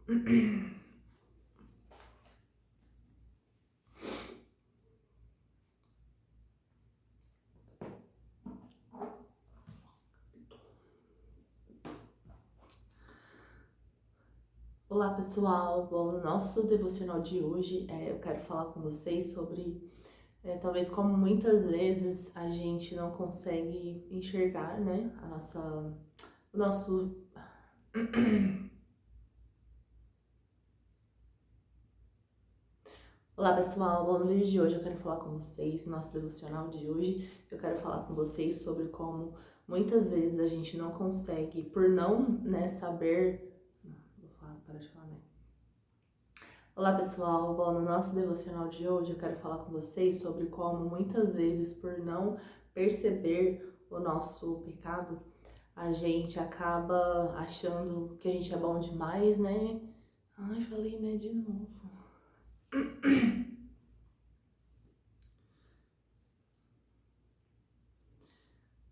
Olá pessoal, bom, no nosso devocional de hoje eu quero falar com vocês sobre talvez como muitas vezes a gente não consegue enxergar, né, o nosso... Olá pessoal, bom, no vídeo de hoje eu quero falar com vocês, no nosso devocional de hoje, eu quero falar com vocês sobre como muitas vezes a gente não consegue, por não, né, saber... Vou falar, para de falar, né? Olá pessoal, bom, no nosso devocional de hoje eu quero falar com vocês sobre como muitas vezes por não perceber o nosso pecado, a gente acaba achando que a gente é bom demais, né? Ai, falei, né, de novo.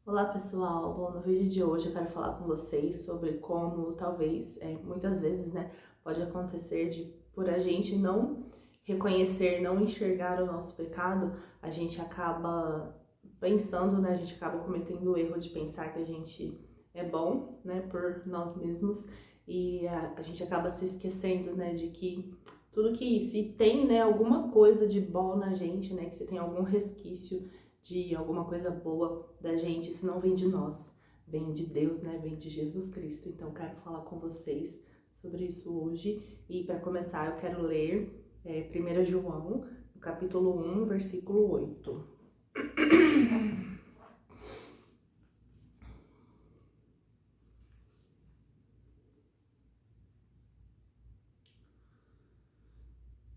Olá pessoal, bom, no vídeo de hoje eu quero falar com vocês sobre como talvez, muitas vezes, né, pode acontecer de por a gente não reconhecer, não enxergar o nosso pecado, a gente acaba pensando, né, a gente acaba cometendo o erro de pensar que a gente é bom, né, por nós mesmos e a gente acaba se esquecendo, né, de que tudo que se tem, né, alguma coisa de bom na gente, né, que se tem algum resquício de alguma coisa boa da gente, isso não vem de nós, vem de Deus, né? Vem de Jesus Cristo. Então eu quero falar com vocês sobre isso hoje. E para começar eu quero ler 1 João, capítulo 1, versículo 8.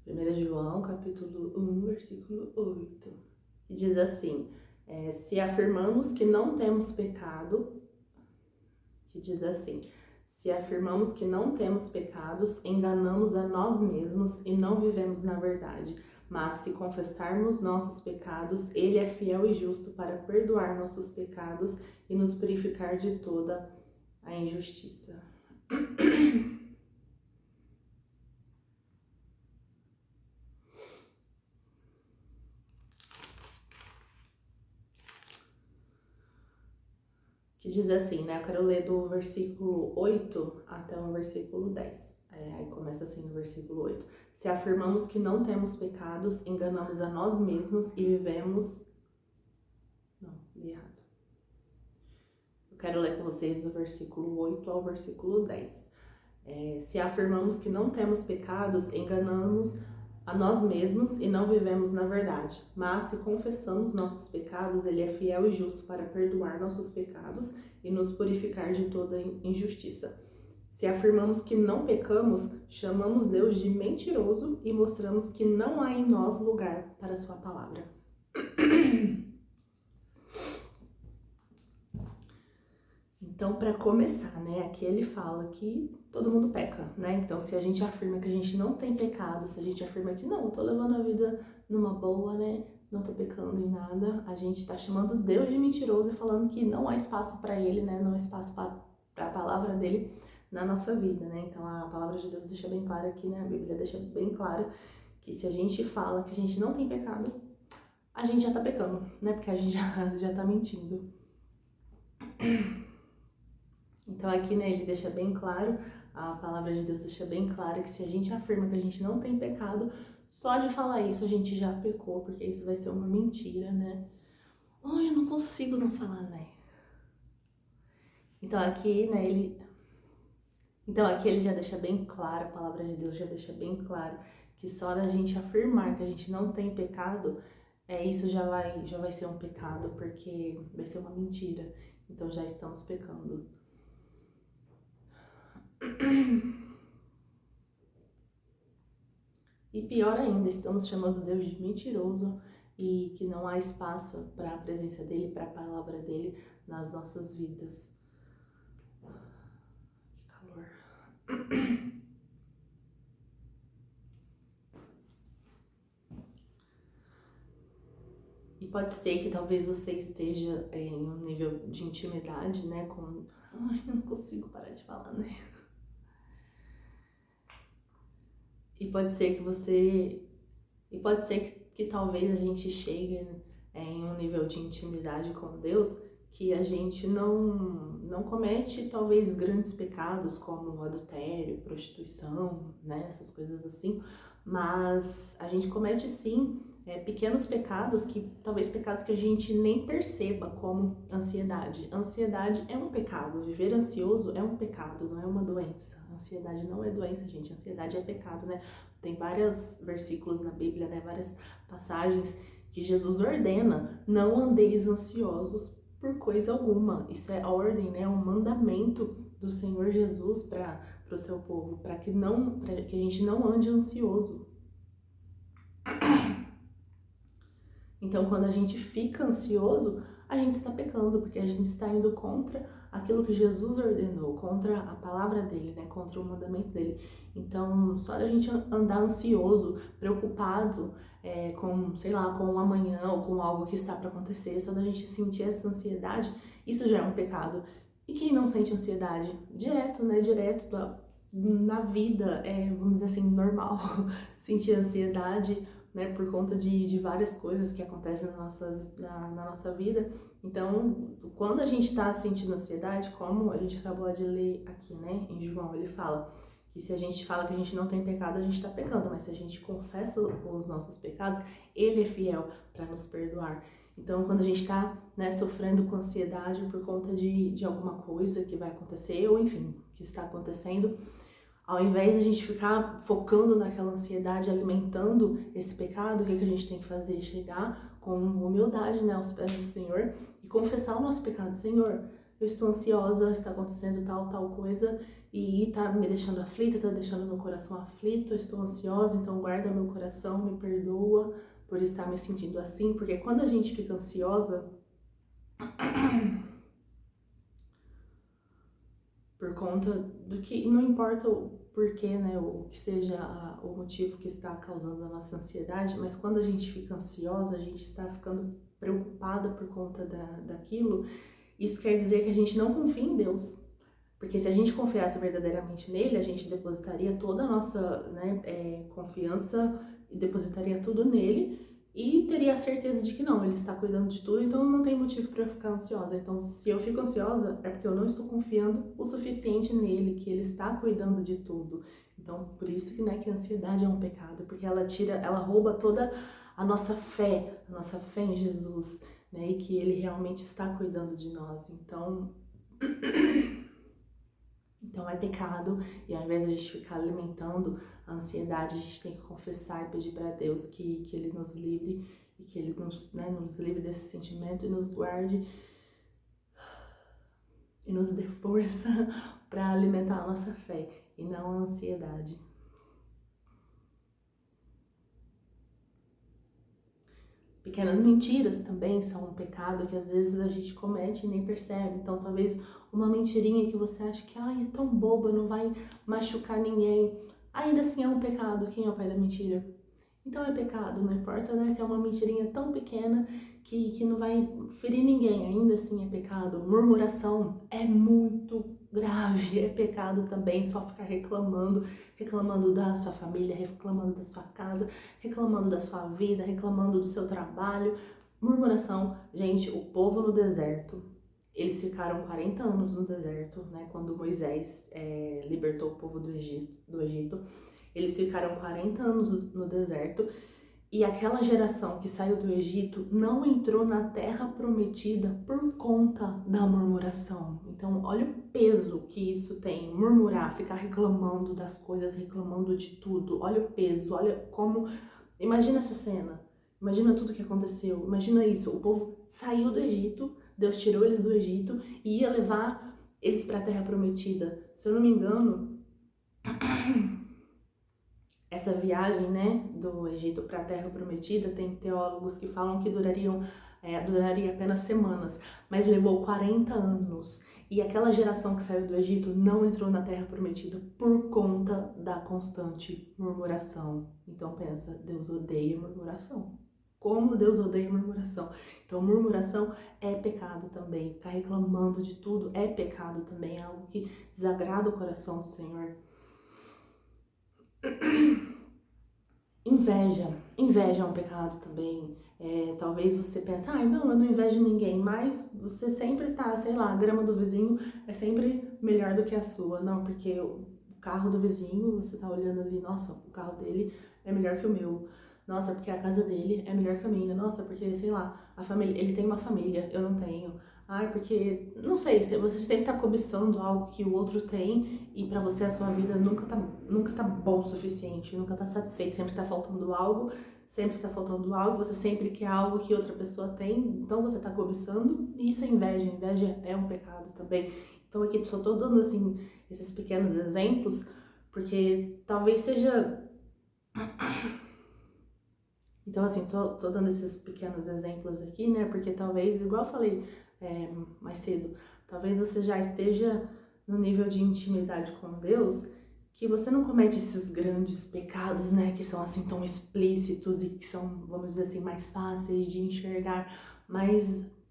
Primeira João, capítulo 1, versículo 8. E diz assim, se afirmamos que não temos pecado, que diz assim, se afirmamos que não temos pecados, enganamos a nós mesmos e não vivemos na verdade. Mas se confessarmos nossos pecados, Ele é fiel e justo para perdoar nossos pecados e nos purificar de toda a injustiça. Que diz assim, né? Eu quero ler do versículo 8 até o versículo 10. Aí começa assim no versículo 8. Se afirmamos que não temos pecados, enganamos a nós mesmos e vivemos... Não, li errado. Eu quero ler com vocês do versículo 8 ao versículo 10. Se afirmamos que não temos pecados, enganamos a nós mesmos e não vivemos na verdade. Mas se confessamos nossos pecados, Ele é fiel e justo para perdoar nossos pecados e nos purificar de toda injustiça. Se afirmamos que não pecamos, chamamos Deus de mentiroso e mostramos que não há em nós lugar para a sua palavra. Então, para começar, né, aqui ele fala que todo mundo peca, né? Então, se a gente afirma que a gente não tem pecado, se a gente afirma que não, eu tô levando a vida numa boa, né, não tô pecando em nada, a gente tá chamando Deus de mentiroso e falando que não há espaço para ele, né, não há espaço para a palavra dele na nossa vida, né? Então, a palavra de Deus deixa bem claro aqui, né, a Bíblia deixa bem claro que se a gente fala que a gente não tem pecado, a gente já tá pecando, né? Porque a gente já tá mentindo. Então aqui, né, ele deixa bem claro, a palavra de Deus deixa bem claro que se a gente afirma que a gente não tem pecado, só de falar isso a gente já pecou, porque isso vai ser uma mentira, né? Ai, eu não consigo não falar, né? Então aqui, né, ele já deixa bem claro, a palavra de Deus já deixa bem claro que só da gente afirmar que a gente não tem pecado, isso já vai ser um pecado, porque vai ser uma mentira. Então já estamos pecando. E pior ainda, estamos chamando Deus de mentiroso e que não há espaço para a presença dele, para a palavra dele nas nossas vidas. Que calor. E pode ser que talvez você esteja em um nível de intimidade, né, com... Ai, eu não consigo parar de falar, né? E pode ser que você. E pode ser que talvez a gente chegue em um nível de intimidade com Deus que a gente não comete talvez grandes pecados como adultério, prostituição, né, essas coisas assim, mas a gente comete sim pequenos pecados que talvez pecados que a gente nem perceba, como ansiedade. Ansiedade é um pecado, viver ansioso é um pecado, não é uma doença. Ansiedade não é doença, gente, ansiedade é pecado, né? Tem vários versículos na Bíblia, né, várias passagens que Jesus ordena: não andeis ansiosos por coisa alguma. Isso é ordem, né, um mandamento do Senhor Jesus para o seu povo, para que a gente não ande ansioso. Então, quando a gente fica ansioso, a gente está pecando, porque a gente está indo contra aquilo que Jesus ordenou, contra a palavra dele, né? Contra o mandamento dele. Então, só da gente andar ansioso, preocupado com, sei lá, com o amanhã ou com algo que está para acontecer, só da gente sentir essa ansiedade, isso já é um pecado. E quem não sente ansiedade? Direto, né? Direto na vida, vamos dizer assim, normal, sentir ansiedade, né, por conta de várias coisas que acontecem na nossa vida. Então, quando a gente está sentindo ansiedade, como a gente acabou de ler aqui, né, em João, ele fala que se a gente fala que a gente não tem pecado, a gente está pecando, mas se a gente confessa os nossos pecados, ele é fiel para nos perdoar. Então, quando a gente está, né, sofrendo com ansiedade por conta de alguma coisa que vai acontecer, ou enfim, que está acontecendo, ao invés de a gente ficar focando naquela ansiedade, alimentando esse pecado, o que a gente tem que fazer? Chegar com humildade, né, aos pés do Senhor e confessar o nosso pecado. Senhor, eu estou ansiosa, está acontecendo tal coisa e está me deixando aflita, está deixando meu coração aflito, eu estou ansiosa, então guarda meu coração, me perdoa por estar me sentindo assim, porque quando a gente fica ansiosa, por conta do que, não importa o porquê, né, o que seja o motivo que está causando a nossa ansiedade, mas quando a gente fica ansiosa, a gente está ficando preocupada por conta daquilo, isso quer dizer que a gente não confia em Deus. Porque se a gente confiasse verdadeiramente nele, a gente depositaria toda a nossa, né, confiança e depositaria tudo nele e teria a certeza de que não, ele está cuidando de tudo, então não tem motivo para eu ficar ansiosa. Então, se eu fico ansiosa, é porque eu não estou confiando o suficiente nele, que ele está cuidando de tudo. Então, por isso que, né, que a ansiedade é um pecado, porque ela rouba toda a nossa fé em Jesus, né, e que ele realmente está cuidando de nós. Então é pecado, e ao invés de a gente ficar alimentando a ansiedade, a gente tem que confessar e pedir para Deus que Ele nos livre e que Ele nos livre desse sentimento e nos guarde e nos dê força para alimentar a nossa fé e não a ansiedade. Pequenas mentiras também são um pecado que às vezes a gente comete e nem percebe. Então, talvez uma mentirinha que você acha que é tão boba, não vai machucar ninguém, ainda assim é um pecado. Quem é o pai da mentira? Então é pecado, não importa, né, se é uma mentirinha tão pequena que não vai ferir ninguém, ainda assim é pecado. Murmuração é muito grave, é pecado também, só ficar reclamando da sua família, reclamando da sua casa, reclamando da sua vida, reclamando do seu trabalho. Murmuração, gente, o povo no deserto, eles ficaram 40 anos no deserto, né, quando Moisés libertou o povo do Egito. Eles ficaram 40 anos no deserto e aquela geração que saiu do Egito não entrou na terra prometida por conta da murmuração. Então, olha o peso que isso tem, murmurar, ficar reclamando das coisas, reclamando de tudo. Olha o peso, olha como... Imagina essa cena, imagina tudo que aconteceu, imagina isso. O povo saiu do Egito, Deus tirou eles do Egito e ia levar eles para a terra prometida. Se eu não me engano, essa viagem, né, do Egito para a Terra Prometida, tem teólogos que falam que duraria apenas semanas, mas levou 40 anos. E aquela geração que saiu do Egito não entrou na Terra Prometida por conta da constante murmuração. Então pensa, Deus odeia murmuração. Como Deus odeia murmuração. Então murmuração é pecado também. Ficar reclamando de tudo é pecado também, é algo que desagrada o coração do Senhor. Inveja é um pecado também. Talvez você pense, não, eu não invejo ninguém, mas você sempre tá, sei lá, a grama do vizinho é sempre melhor do que a sua. Não, porque o carro do vizinho, você tá olhando ali, nossa, o carro dele é melhor que o meu. Nossa, porque a casa dele é melhor que a minha. Nossa, porque, sei lá, a família, ele tem uma família, eu não tenho. Ai, porque, não sei, você sempre tá cobiçando algo que o outro tem e pra você a sua vida nunca tá bom o suficiente, nunca tá satisfeito, sempre tá faltando algo, você sempre quer algo que outra pessoa tem, então você tá cobiçando, e isso é inveja é um pecado também. Então aqui só tô dando, assim, esses pequenos exemplos, porque talvez seja... Então, assim, tô dando esses pequenos exemplos aqui, né? Porque talvez, igual eu falei mais cedo, talvez você já esteja no nível de intimidade com Deus que você não comete esses grandes pecados, né? Que são, assim, tão explícitos e que são, vamos dizer assim, mais fáceis de enxergar. Mas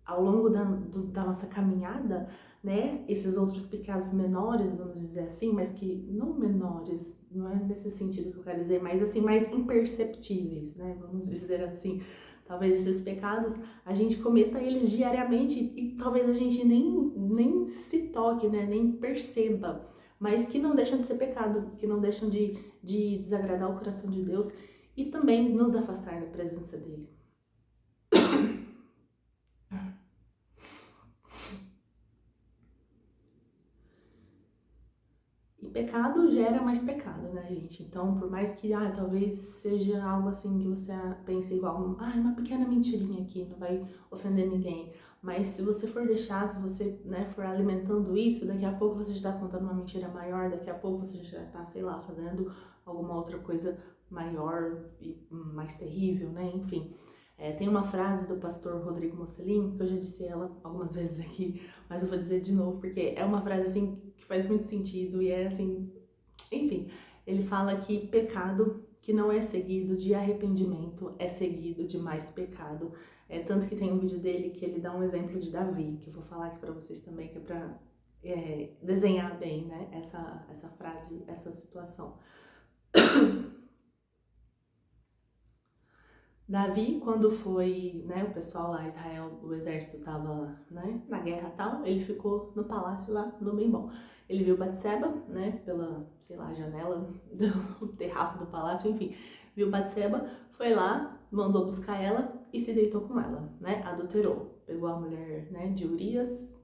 ao longo da nossa caminhada, né? Esses outros pecados menores, vamos dizer assim, mas que não menores, não é nesse sentido que eu quero dizer, mas assim, mais imperceptíveis, né? Vamos dizer assim. Talvez esses pecados a gente cometa eles diariamente e talvez a gente nem se toque, né? Nem perceba, mas que não deixam de ser pecado, que não deixam de desagradar o coração de Deus e também nos afastar da presença dele. E pecado gera mais pecado, né, gente? Então, por mais que, talvez seja algo assim que você pense igual, uma pequena mentirinha aqui, não vai ofender ninguém. Mas se você for deixar, se você, né, for alimentando isso, daqui a pouco você já tá contando uma mentira maior, daqui a pouco você já tá, sei lá, fazendo alguma outra coisa maior e mais terrível, né? Enfim. Tem uma frase do pastor Rodrigo Mocelin, que eu já disse ela algumas vezes aqui, mas eu vou dizer de novo, porque é uma frase assim que faz muito sentido e é assim, enfim, ele fala que pecado que não é seguido de arrependimento é seguido de mais pecado. Tanto que tem um vídeo dele que ele dá um exemplo de Davi, que eu vou falar aqui pra vocês também, que é pra desenhar bem, né, essa frase, essa situação. Davi, quando foi, né, o pessoal lá, Israel, o exército tava, né, na guerra e tal, ele ficou no palácio lá, no bem bom. Ele viu Batseba, né, pela, sei lá, janela do terraço do palácio, enfim, viu Batseba, foi lá, mandou buscar ela e se deitou com ela, né, adulterou. Pegou a mulher, né, de Urias,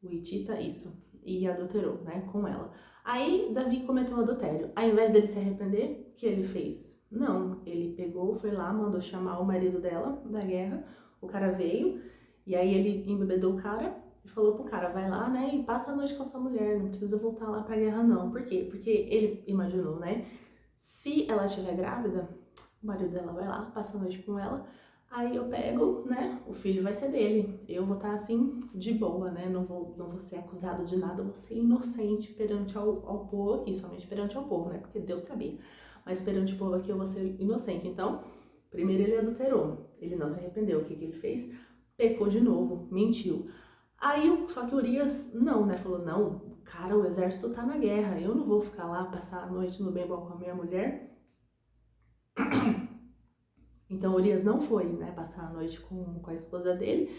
o Hitita, isso, e adulterou, né, com ela. Aí Davi cometeu um adultério. Ao invés dele se arrepender, o que ele fez? Não, ele pegou, foi lá, mandou chamar o marido dela da guerra. O cara veio e aí ele embebedou o cara e falou pro cara, vai lá, né, e passa a noite com a sua mulher, não precisa voltar lá pra guerra não. Por quê? Porque ele imaginou, né, se ela estiver grávida, o marido dela vai lá, passa a noite com ela, aí eu pego, né, o filho vai ser dele. Eu vou estar assim, de boa, né, não vou ser acusado de nada, eu vou ser inocente perante ao povo aqui, somente perante ao povo, né, porque Deus sabia. Mas perante o povo aqui eu vou ser inocente. Então, primeiro ele adulterou, ele não se arrependeu. O que ele fez? Pecou de novo, mentiu. Aí, só que Urias não, né, falou, não, cara, o exército tá na guerra, eu não vou ficar lá, passar a noite no bem bom com a minha mulher. Então Urias não foi, né, passar a noite com a esposa dele.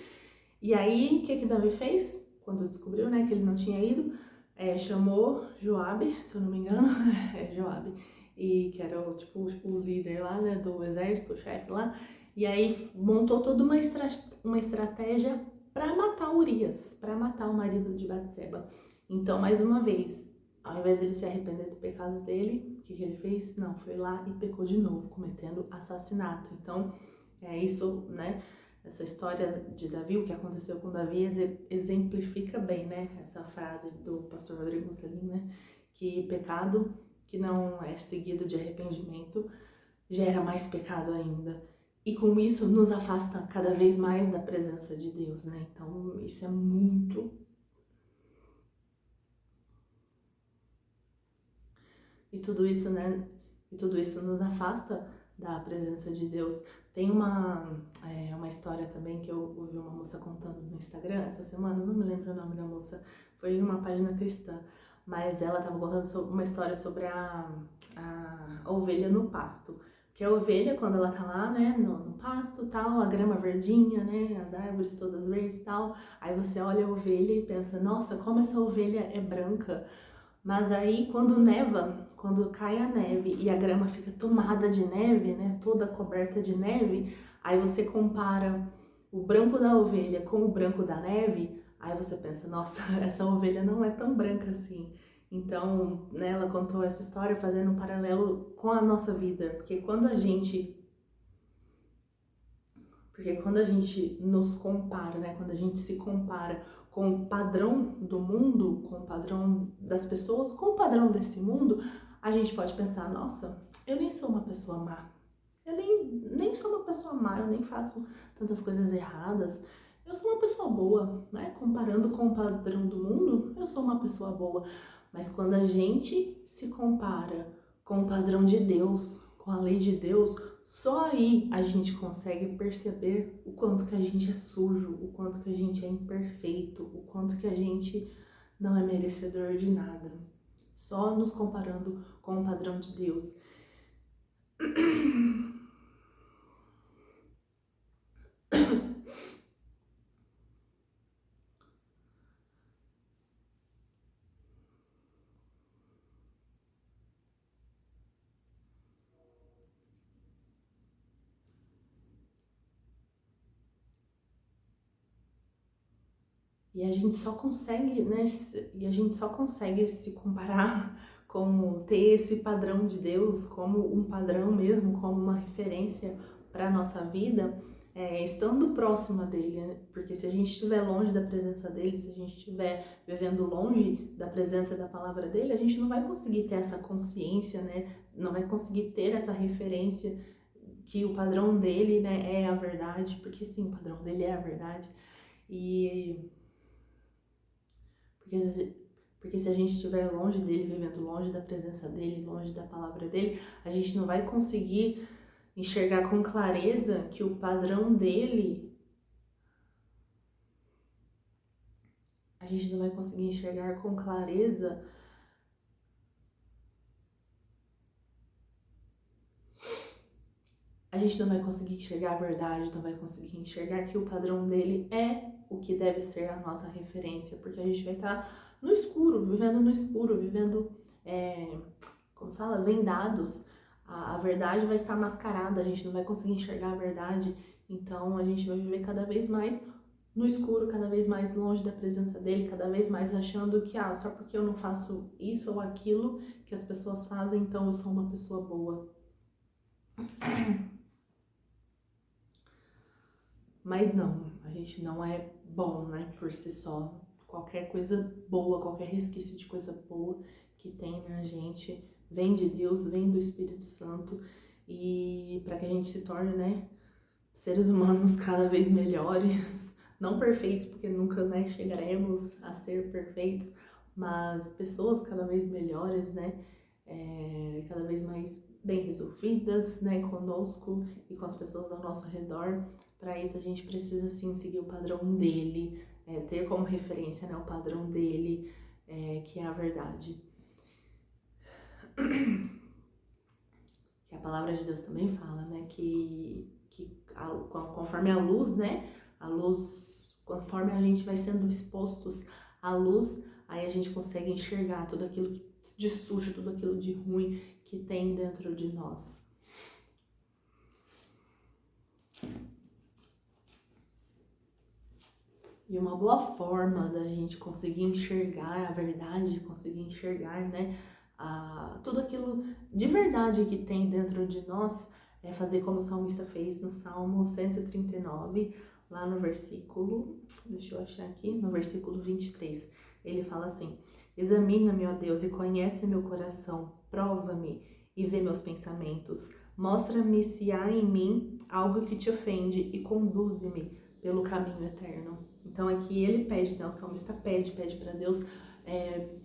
E aí, o que Davi fez? Quando descobriu, né, que ele não tinha ido, chamou Joabe, se eu não me engano, Joabe, e que era o líder lá, né, do exército, o chefe lá. E aí montou toda uma estratégia para matar Urias, para matar o marido de Batseba. Então, mais uma vez, ao invés dele se arrepender do pecado dele, o que ele fez? Não, foi lá e pecou de novo, cometendo assassinato. Então, é isso, né? Essa história de Davi, o que aconteceu com Davi, exemplifica bem, né? Essa frase do pastor Rodrigo Mussolini, né? Que pecado que não é seguido de arrependimento gera mais pecado ainda. E com isso nos afasta cada vez mais da presença de Deus, né? Então, isso é muito... E tudo isso, né? E tudo isso nos afasta da presença de Deus. Tem uma história também que eu ouvi uma moça contando no Instagram essa semana, não me lembro o nome da moça, foi em uma página cristã, mas ela estava contando uma história sobre a ovelha no pasto. Porque a ovelha, quando ela tá lá, né, no pasto, tal, a grama verdinha, né, as árvores todas verdes, tal, aí você olha a ovelha e pensa, nossa, como essa ovelha é branca. Mas aí, quando neva, quando cai a neve e a grama fica tomada de neve, né, toda coberta de neve, aí você compara o branco da ovelha com o branco da neve, aí você pensa, nossa, essa ovelha não é tão branca assim. Então, né, ela contou essa história fazendo um paralelo com a nossa vida, porque quando a gente nos compara, né, quando a gente se compara com o padrão do mundo, com o padrão das pessoas, com o padrão desse mundo, a gente pode pensar, nossa, eu nem sou uma pessoa má. Eu nem sou uma pessoa má, eu nem faço tantas coisas erradas. Eu sou uma pessoa boa, né? Comparando com o padrão do mundo, eu sou uma pessoa boa. Mas quando a gente se compara com o padrão de Deus, com a lei de Deus, só aí a gente consegue perceber o quanto que a gente é sujo, o quanto que a gente é imperfeito, o quanto que a gente não é merecedor de nada. Só nos comparando com o padrão de Deus. E a gente só consegue, né? E a gente só consegue se comparar como ter esse padrão de Deus como um padrão mesmo, como uma referência para a nossa vida, estando próxima dele, né? Porque se a gente estiver longe da presença dele, se a gente estiver vivendo longe da presença da palavra dele, a gente não vai conseguir ter essa consciência, né? Não vai conseguir ter essa referência que o padrão dele, né, é a verdade, porque sim, o padrão dele é a verdade. E porque se a gente estiver longe dele, vivendo longe da presença dele, longe da palavra dele, a gente não vai conseguir enxergar com clareza que o padrão dele, a gente não vai conseguir enxergar com clareza, a gente não vai conseguir enxergar a verdade, não vai conseguir enxergar que o padrão dele é o que deve ser a nossa referência, porque a gente vai estar no escuro, vivendo, como fala, vendados. A verdade vai estar mascarada, a gente não vai conseguir enxergar a verdade, então a gente vai viver cada vez mais no escuro, cada vez mais longe da presença dele, cada vez mais achando que, só porque eu não faço isso ou aquilo que as pessoas fazem, então eu sou uma pessoa boa. Mas não, a gente não é bom, né, por si só. Qualquer coisa boa, qualquer resquício de coisa boa que tem na gente vem de Deus, vem do Espírito Santo, e para que a gente se torne, né, seres humanos cada vez melhores, não perfeitos, porque nunca, né, chegaremos a ser perfeitos, mas pessoas cada vez melhores, né, cada vez mais bem resolvidas, né, conosco e com as pessoas ao nosso redor. Para isso a gente precisa sim seguir o padrão dele, ter como referência, né, o padrão dele, que é a verdade. Que a palavra de Deus também fala, né, conforme a luz, né, a luz, conforme a gente vai sendo expostos à luz, aí a gente consegue enxergar tudo aquilo de sujo, tudo aquilo de ruim que tem dentro de nós. E uma boa forma da gente conseguir enxergar a verdade, conseguir enxergar, né, tudo aquilo de verdade que tem dentro de nós, é fazer como o salmista fez no Salmo 139, lá no versículo, deixa eu achar aqui, no versículo 23. Ele fala assim: examina-me, ó Deus, e conhece meu coração, prova-me e vê meus pensamentos, mostra-me se há em mim algo que te ofende e conduze-me pelo caminho eterno. Então aqui ele pede, né, o salmista pede para Deus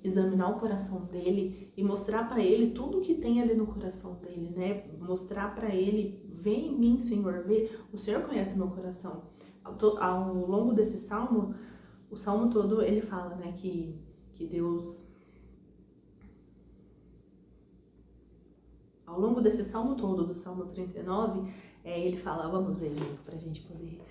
examinar o coração dele e mostrar para ele tudo que tem ali no coração dele, né? Mostrar para ele, vem em mim, Senhor, vê, o Senhor conhece o meu coração. Ao longo desse salmo, o salmo todo ele fala, né, que Deus, ao longo desse salmo todo, do Salmo 39, ele fala, vamos ler junto pra gente poder,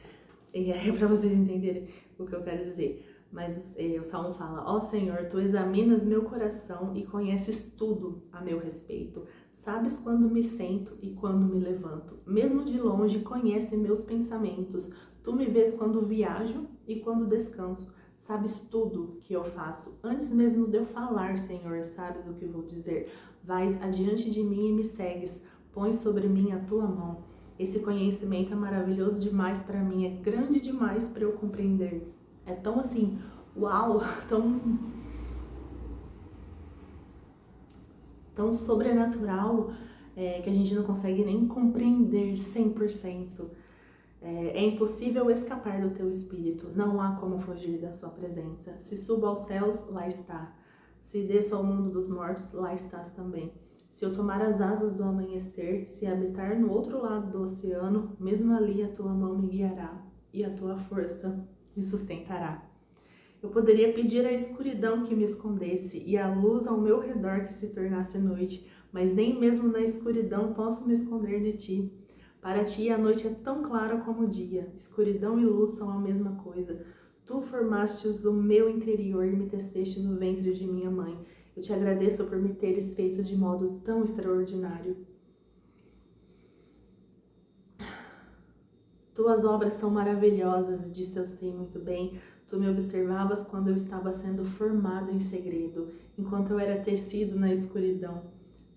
pra vocês entenderem o que eu quero dizer. Mas o Salmo fala, ó Senhor, tu examinas meu coração e conheces tudo a meu respeito. Sabes quando me sento e quando me levanto. Mesmo de longe conhece meus pensamentos. Tu me vês quando viajo e quando descanso. Sabes tudo que eu faço. Antes mesmo de eu falar, Senhor, sabes o que vou dizer. Vais adiante de mim e me segues. Pões sobre mim a tua mão. Esse conhecimento é maravilhoso demais para mim. É grande demais para eu compreender. É tão assim, uau, tão sobrenatural que a gente não consegue nem compreender 100%. É impossível escapar do teu espírito, não há como fugir da sua presença. Se subo aos céus, lá está. Se desço ao mundo dos mortos, lá estás também. Se eu tomar as asas do amanhecer, se habitar no outro lado do oceano, mesmo ali a tua mão me guiará e a tua força me sustentará. Eu poderia pedir à escuridão que me escondesse e à luz ao meu redor que se tornasse noite, mas nem mesmo na escuridão posso me esconder de ti. Para ti a noite é tão clara como o dia, escuridão e luz são a mesma coisa. Tu formastes o meu interior e me teceste no ventre de minha mãe. Eu te agradeço por me teres feito de modo tão extraordinário. Tuas obras são maravilhosas, disse eu sei muito bem. Tu me observavas quando eu estava sendo formado em segredo, enquanto eu era tecido na escuridão.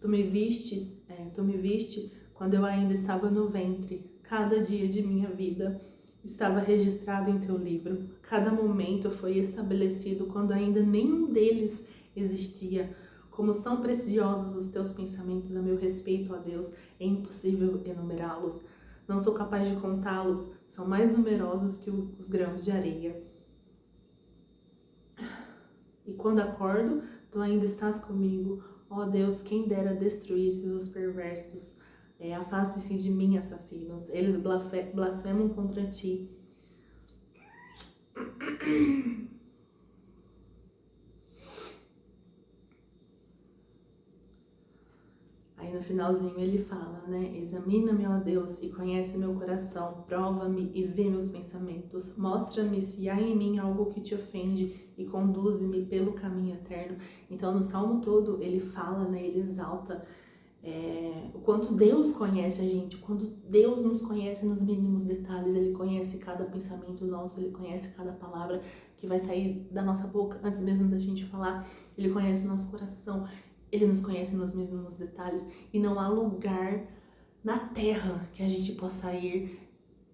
Tu me viste quando eu ainda estava no ventre. Cada dia de minha vida estava registrado em teu livro. Cada momento foi estabelecido quando ainda nenhum deles existia. Como são preciosos os teus pensamentos a meu respeito, ó Deus, é impossível enumerá-los. Não sou capaz de contá-los, são mais numerosos que os grãos de areia. E quando acordo, tu ainda estás comigo. Ó Deus, quem dera destruísse os perversos. Afaste-se de mim, assassinos. Eles blasfemam contra ti. Aí no finalzinho ele fala, né? Examina-me, ó Deus, e conhece meu coração. Prova-me e vê meus pensamentos. Mostra-me se há em mim algo que te ofende e conduze-me pelo caminho eterno. Então no Salmo todo ele fala, né? Ele exalta o quanto Deus conhece a gente, quando Deus nos conhece nos mínimos detalhes. Ele conhece cada pensamento nosso, ele conhece cada palavra que vai sair da nossa boca antes mesmo da gente falar. Ele conhece o nosso coração. Ele nos conhece nos mínimos detalhes e não há lugar na terra que a gente possa ir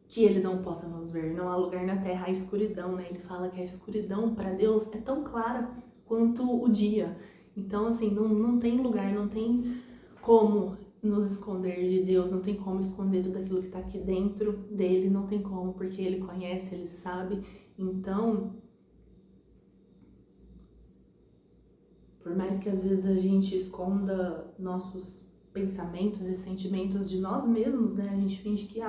que ele não possa nos ver. Não há lugar na terra, a escuridão, né? Ele fala que a escuridão para Deus é tão clara quanto o dia. Então, assim, não tem lugar, não tem como nos esconder de Deus, não tem como esconder tudo aquilo que está aqui dentro dele, não tem como, porque ele conhece, ele sabe. Então, por mais que às vezes a gente esconda nossos pensamentos e sentimentos de nós mesmos, né? A gente finge que,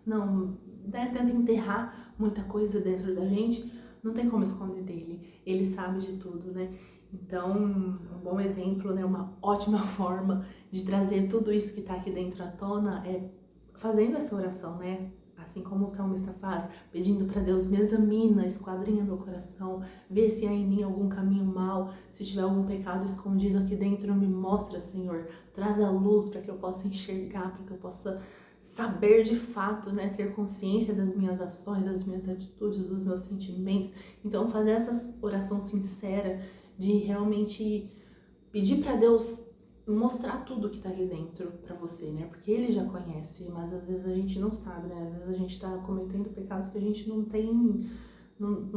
não, né? Tenta enterrar muita coisa dentro da gente, não tem como esconder dele. Ele sabe de tudo, né? Então, um bom exemplo, né? Uma ótima forma de trazer tudo isso que tá aqui dentro à tona é fazendo essa oração, né? Assim como o salmista faz, pedindo para Deus, me examina, esquadrinha meu coração, vê se há em mim algum caminho mau, se tiver algum pecado escondido aqui dentro, me mostra, Senhor, traz a luz para que eu possa enxergar, para que eu possa saber de fato, né, ter consciência das minhas ações, das minhas atitudes, dos meus sentimentos. Então, fazer essa oração sincera de realmente pedir para Deus mostrar tudo que tá aqui dentro pra você, né? Porque ele já conhece, mas às vezes a gente não sabe, né? Às vezes a gente tá cometendo pecados que a gente não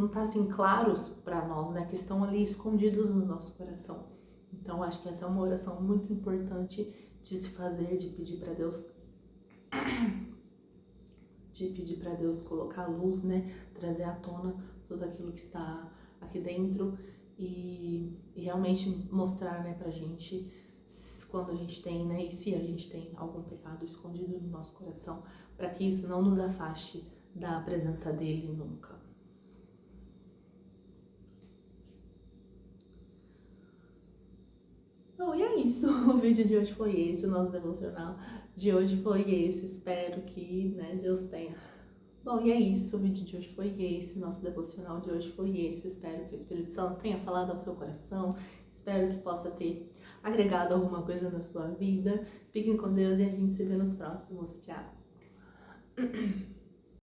tá assim claros pra nós, né? Que estão ali escondidos no nosso coração. Então acho que essa é uma oração muito importante de se fazer, de pedir pra Deus colocar a luz, né? Trazer à tona tudo aquilo que está aqui dentro e realmente mostrar, né, pra gente quando a gente tem, né, e se a gente tem algum pecado escondido no nosso coração, para que isso não nos afaste da presença dele nunca. Bom, e é isso, o vídeo de hoje foi esse, o nosso devocional de hoje foi esse. Espero que, né, Deus tenha. Bom, e é isso, o vídeo de hoje foi esse, nosso devocional de hoje foi esse. Espero que o Espírito Santo tenha falado ao seu coração, espero que possa ter agregado alguma coisa na sua vida. Fiquem com Deus e a gente se vê nos próximos. Tchau!